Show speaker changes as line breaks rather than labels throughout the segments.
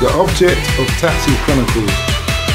The object of Taxi Chronicles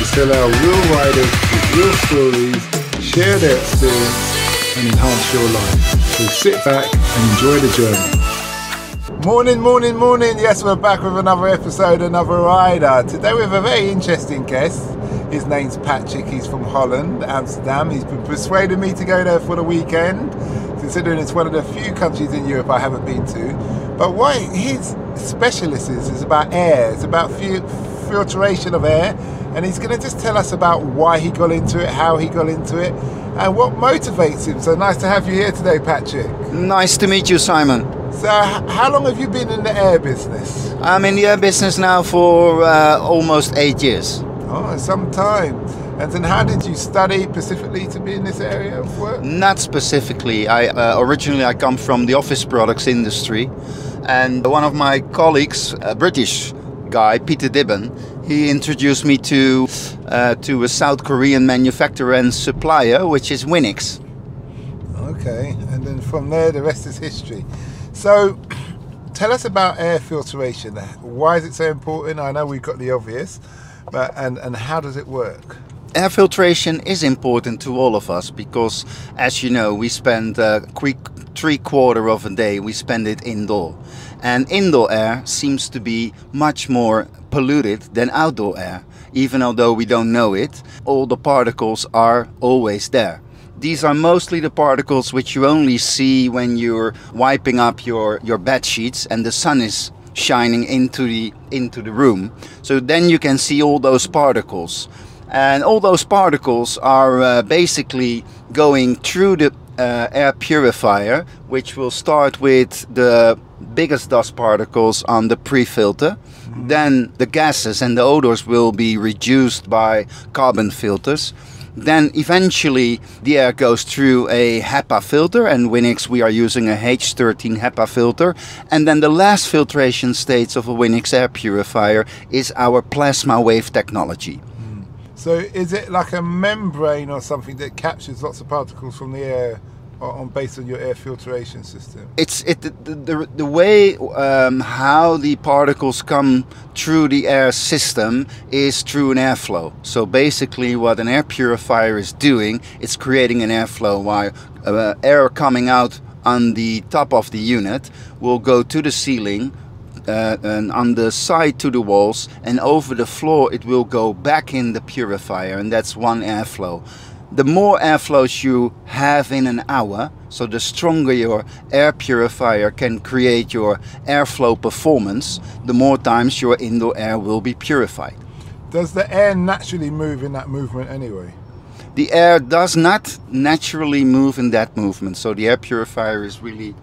is to allow real riders with real stories share their experience and enhance your life. So sit back and enjoy the journey. Morning, morning, morning. Yes, we're back with another episode, another rider. Today we have a very interesting guest. His name's Patrick. He's from Holland, Amsterdam. He's been persuading me to go there for the weekend, considering it's one of the few countries in Europe I haven't been to. But what his specialist is about air. It's about filtration of air. And he's going to just tell us about why he got into it, how he got into it, and what motivates him. So nice to have you here today, Patrick.
Nice to meet you, Simon.
So how long have you been in the air business?
I'm in the air business now for almost 8 years.
Oh, some time. And then how did you study specifically to be in this area of work?
Not specifically. Originally I come from the office products industry, and one of my colleagues, a British guy, Peter Dibben, he introduced me to a South Korean manufacturer and supplier, which is Winix.
Okay, and then from there the rest is history. So tell us about air filtration. Why is it so important? I know we've got the obvious, but and how does it work?
Air filtration is important to all of us because, as you know, we spend three-quarters of a day we spend it indoor, and indoor air seems to be much more polluted than outdoor air. Even although we don't know it, all the particles are always there. These are mostly the particles which you only see when you're wiping up your bed sheets and the sun is shining into the room. So then you can see all those particles. And all those particles are basically going through the air purifier, which will start with the biggest dust particles on the pre-filter. Mm-hmm. Then the gases and the odors will be reduced by carbon filters. Then eventually the air goes through a HEPA filter, and Winix we are using a H13 HEPA filter. And then the last filtration stage of a Winix air purifier is our plasma wave technology.
So is it like a membrane or something that captures lots of particles from the air based on your air filtration system?
It's the way how the particles come through the air system is through an airflow. So basically what an air purifier is doing, it's creating an airflow while air coming out on the top of the unit will go to the ceiling, and on the side to the walls, and over the floor it will go back in the purifier, and that's one airflow. The more airflows you have in an hour, so the stronger your air purifier can create your airflow performance, the more times your indoor air will be purified.
Does the air naturally move in that movement anyway?
The air does not naturally move in that movement, so the air purifier is really,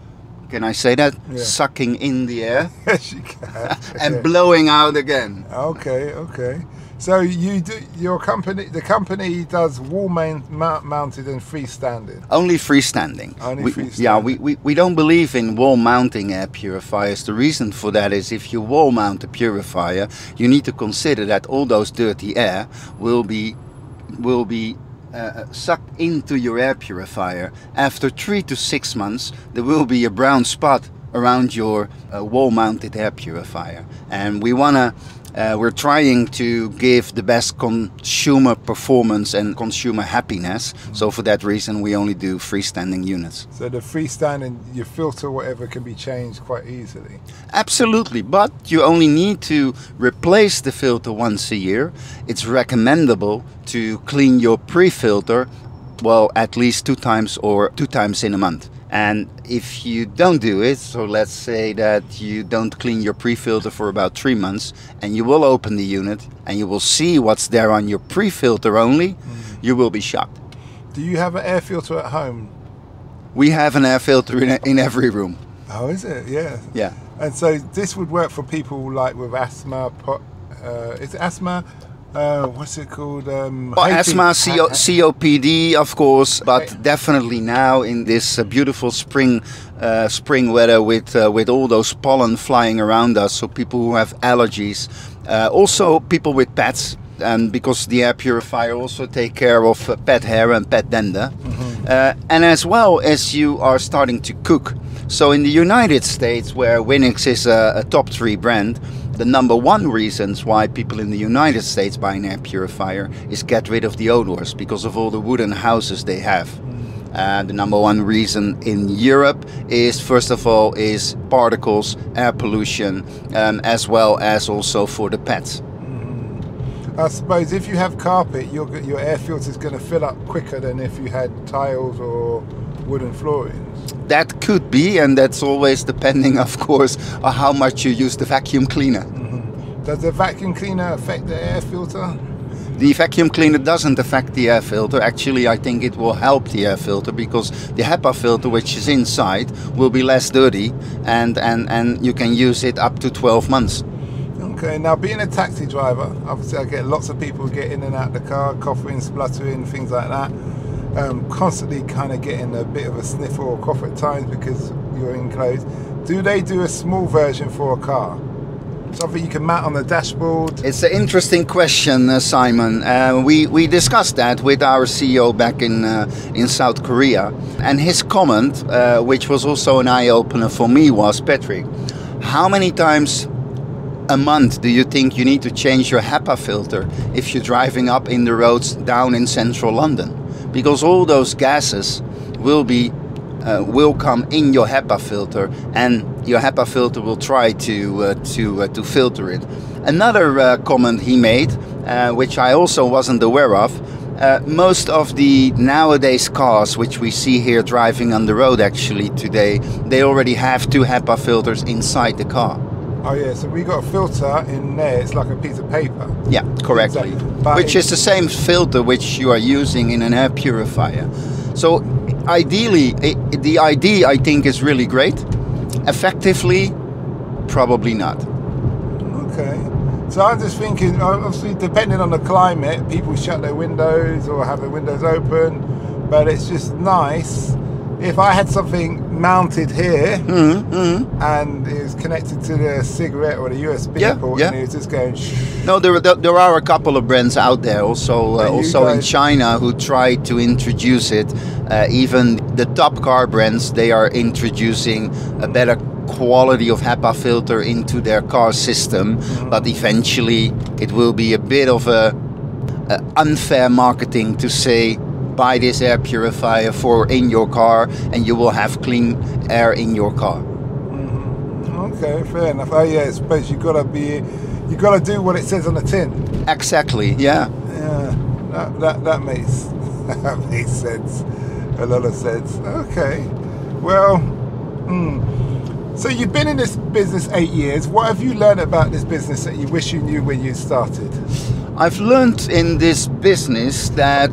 can I say that? Yeah. Sucking in the air.
Yes, you can.
And blowing out again.
Okay, okay. So you do the company does wall mounted and freestanding?
Only freestanding.
Only freestanding.
Yeah, we don't believe in wall mounting air purifiers. The reason for that is if you wall mount a purifier, you need to consider that all those dirty air will be sucked into your air purifier. After 3 to 6 months, there will be a brown spot around your wall-mounted air purifier, and we're trying to give the best consumer performance and consumer happiness. So for that reason, we only do freestanding units.
So the freestanding, your filter, whatever, can be changed quite easily.
Absolutely, but you only need to replace the filter once a year. It's recommendable to clean your pre-filter, well, at least 2 times or 2 times in a month. And if you don't do it, so let's say that you don't clean your pre-filter for about 3 months, and you will open the unit and you will see what's there on your pre-filter only, you will be shocked.
Do you have an air filter at home?
We have an air filter in every room.
Oh, is it? Yeah.
Yeah.
And so this would work for people like with asthma, is it asthma? What's it called?
Well, asthma, COPD, of course, but definitely now in this beautiful spring weather with all those pollen flying around us, so people who have allergies, also people with pets, and because the air purifier also take care of pet hair and pet dander, and as well as you are starting to cook. So in the United States, where Winix is a top 3 brand, the number one reasons why people in the United States buy an air purifier is get rid of the odors because of all the wooden houses they have. The number one reason in Europe is, first of all, is particles, air pollution, as well as also for the pets.
I suppose if you have carpet, your air filter is going to fill up quicker than if you had tiles or wooden floorings.
That could be, and that's always depending, of course, on how much you use the vacuum cleaner.
Does the vacuum cleaner affect the air filter?
The vacuum cleaner doesn't affect the air filter. Actually, I think it will help the air filter because the HEPA filter, which is inside, will be less dirty, and you can use it up to 12 months.
Okay, now being a taxi driver, obviously I get lots of people get in and out the car, coughing, spluttering, things like that. Constantly kind of getting a bit of a sniffle or cough at times because you're enclosed. Do they do a small version for a car? Something you can mount on the dashboard?
It's an interesting question, Simon. We discussed that with our CEO back in South Korea, and his comment, which was also an eye-opener for me, was, Patrick, how many times a month do you think you need to change your HEPA filter if you're driving up in the roads down in central London? Because all those gases will come in your HEPA filter, and your HEPA filter will try to filter it. Another comment he made, which I also wasn't aware of, most of the nowadays cars which we see here driving on the road actually today, they already have two HEPA filters inside the car.
Oh yeah, so we got a filter in there, it's like a piece of paper.
Yeah, correctly.
Exactly.
Which is the same filter which you are using in an air purifier. So ideally, the idea I think is really great. Effectively, probably not.
Okay. So I'm just thinking, obviously depending on the climate, people shut their windows or have their windows open, but it's just nice if I had something mounted here and it was connected to the cigarette or the USB port and it was just going
No, there are a couple of brands out there also in China who try to introduce it. Even the top car brands, they are introducing a better quality of HEPA filter into their car system, but eventually it will be a bit of a unfair marketing to say buy this air purifier for in your car and you will have clean air in your car.
Okay, fair enough. Oh yeah, I suppose you gotta do what it says on the tin.
Exactly. Yeah.
Yeah. That makes that makes sense. A lot of sense. Okay. Well. So you've been in this business 8 years. What have you learned about this business that you wish you knew when you started?
I've learned in this business that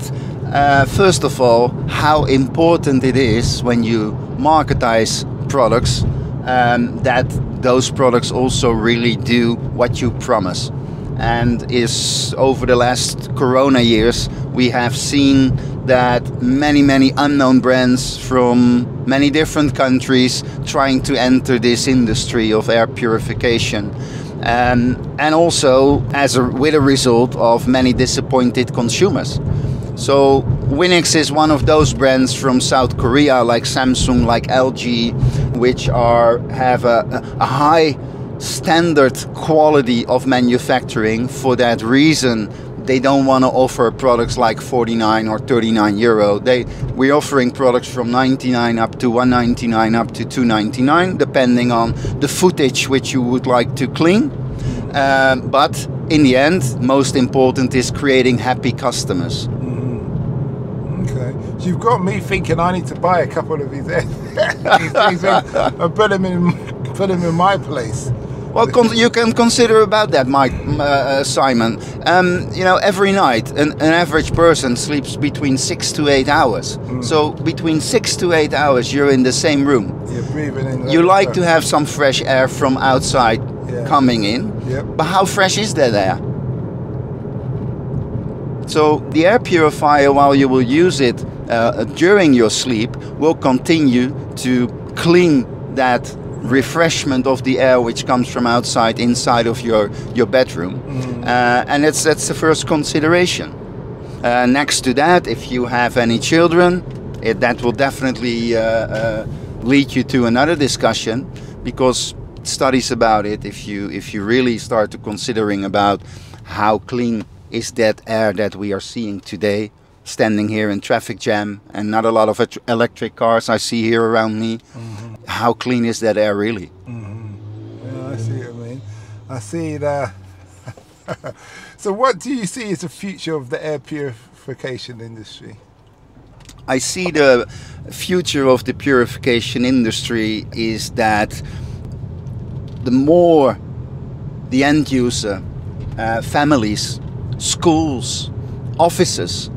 first of all, how important it is when you marketize products, that those products also really do what you promise. And is over the last Corona years, we have seen that many unknown brands from many different countries trying to enter this industry of air purification. And also with a result of many disappointed consumers. So Winix is one of those brands from South Korea, like Samsung, like LG, which have a high standard quality of manufacturing. For that reason, they don't want to offer products like 49 or 39 euro. We're offering products from 99 up to 199 up to 299, depending on the footage which you would like to clean. But in the end, most important is creating happy customers.
Okay, so you've got me thinking I need to buy a couple of these things and put them in my place.
Well, you can consider about that, Simon. You know, every night an average person sleeps between 6 to 8 hours. So between 6 to 8 hours, you're in the same room.
You're breathing in.
You like to have some fresh air from outside coming in.
Yep.
But how fresh is that air? So the air purifier, while you will use it during your sleep, will continue to clean that refreshment of the air which comes from outside inside of your bedroom. And that's the first consideration. Next to that, if you have any children, that will definitely lead you to another discussion, because studies about it, if you really start to considering about how clean is that air that we are seeing today, standing here in traffic jam and not a lot of electric cars I see here around me, how clean is that air really?
Yeah, I see what you mean. I see that. So what do you see as the future of the air purification industry?
I see the future of the purification industry is that the more the end user, families, schools, offices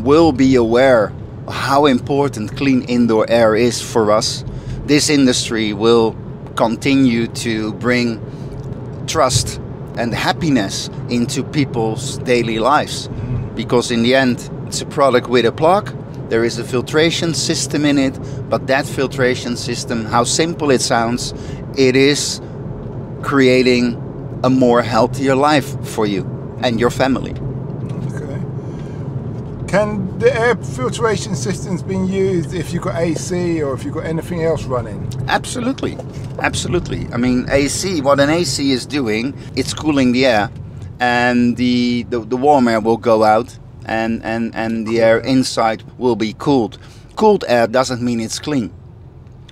will be aware of how important clean indoor air is for us, this industry will continue to bring trust and happiness into people's daily lives. Because in the end, it's a product with a plug. There is a filtration system in it, but that filtration system, how simple it sounds, it is creating a more healthier life for you and your family.
Okay. Can the air filtration systems be used if you've got AC or if you've got anything else running?
Absolutely, absolutely. I mean, AC, what an AC is doing, it's cooling the air, and the warm air will go out, and the air inside will be cooled. Cooled air doesn't mean it's clean.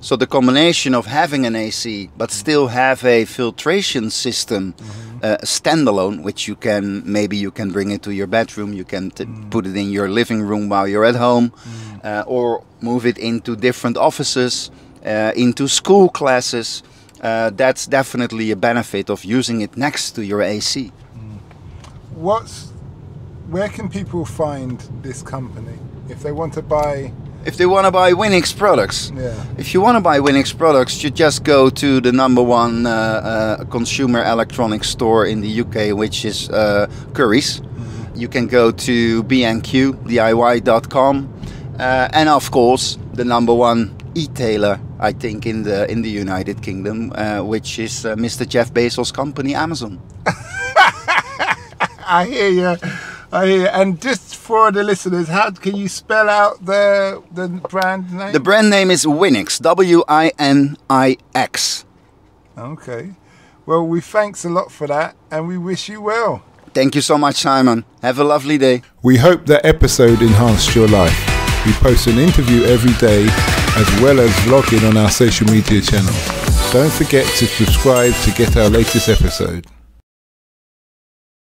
So the combination of having an AC but still have a filtration system standalone, which you can bring it to your bedroom, you can put it in your living room while you're at home, or move it into different offices, into school classes. That's definitely a benefit of using it next to your AC.
Where can people find this company if they want to buy?
If they want to buy Winix products, if you want to buy Winix products, you just go to the #1 consumer electronics store in the UK, which is Currys. You can go to bnqdiy.com, and of course the #1 e-tailer, I think, in the United Kingdom, which is Mr. Jeff Bezos' company, Amazon.
I hear you. And just for the listeners, how can you spell out the brand name?
The brand name is Winix, W-I-N-I-X.
Okay. Well, we thanks a lot for that, and we wish you well.
Thank you so much, Simon. Have a lovely day.
We hope that episode enhanced your life. We post an interview every day, as well as vlogging on our social media channels. Don't forget to subscribe to get our latest episode.